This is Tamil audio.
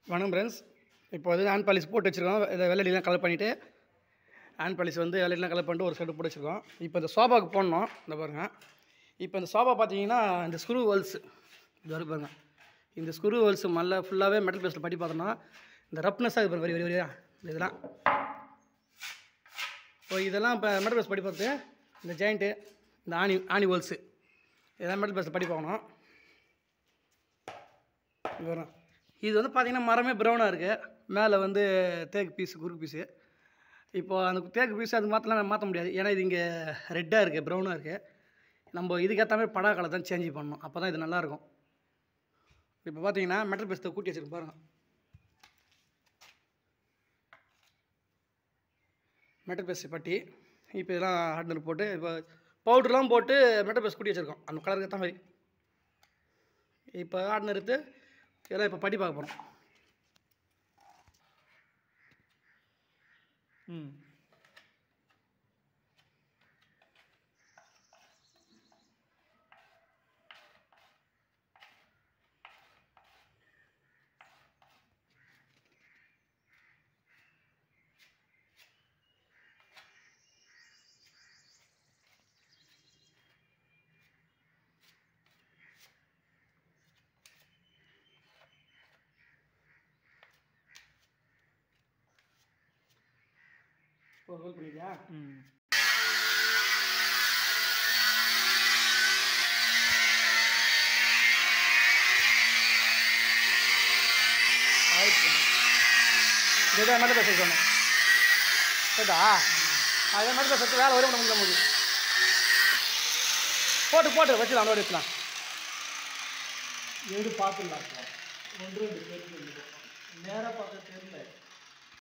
வணக்கம் ஃப்ரெண்ட்ஸ். இப்போ வந்து ஹேண்ட் பாலிஷ் போட்டு வச்சுருக்கோம். இதை வெள்ளடிலாம் கலர் பண்ணிவிட்டு ஹேண்ட் பாலிஷ் வந்து வெள்ளடிலாம் கலர் பண்ணிட்டு ஒரு செட்டு போட்டு வச்சுருக்கோம். இப்போ இந்த சோபாவுக்கு போடணும். இந்த பாருங்கள், இப்போ இந்த சோபா பார்த்தீங்கன்னா இந்த ஸ்க்ரூ ஹோல்ஸ் இது வரை பாருங்கள். இந்த ஸ்க்ரூ ஹோல்ஸ் மல்ல ஃபுல்லாகவே மெட்டல் பேஸில் பட்டி பார்த்தோம்னா இந்த ரப்னஸாக இது வரி வரி வரியா இதெல்லாம். இப்போ இதெல்லாம் இப்போ மெட்டல் பேஸ் படி பார்த்து இந்த ஜாயிண்ட்டு இந்த ஆணி ஹோல்ஸு இதெல்லாம் மெட்டல் பேஸில் படி பார்க்கணும். இது வரும். இது வந்து பார்த்திங்கன்னா மரமே ப்ரௌனாக இருக்குது. மேலே வந்து தேக்கு பீஸு குறுக்கு பீஸு. இப்போ அந்த தேக்கு பீஸு அது மாற்ற முடியாது. ஏன்னா இது இங்கே ரெட்டாக இருக்குது, ப்ரௌனாக இருக்குது. நம்ம இதுக்கேற்ற மாதிரி படா கலர் தான் சேஞ்ச் பண்ணணும். அப்போ தான் இது நல்லாயிருக்கும். இப்போ பார்த்தீங்கன்னா மெட்டல் பேஸ்ட்டை கூட்டி வச்சுருக்கு பாருங்கள். மெட்டல் பேஸ்ட் பட்டி இப்போ இதெல்லாம் ஹார்ட்னர் போட்டு இப்போ பவுட்ருலாம் போட்டு மெட்டல் பேஸ்ட் கூட்டி வச்சுருக்கோம் அந்த கலருக்கு ஏற்ற மாதிரி. இப்போ ஹார்ட்னர் எடுத்து இதெல்லாம் இப்போ பட்டி பார்க்க போகிறோம். இப்போ ரோல் பண்ணிக்கியா? இதுதான் மெட்டல் பேஸ்ட் சொன்னேன் கேட்டா. அதே மெட்டல் பேஸ்ட் வேலை வரும் முடியல நமக்கு. போட்டு வச்சுக்கலாம். அதோட வச்சுக்கலாம். எடு பார்த்துடலாம். 1 2 பேருக்கு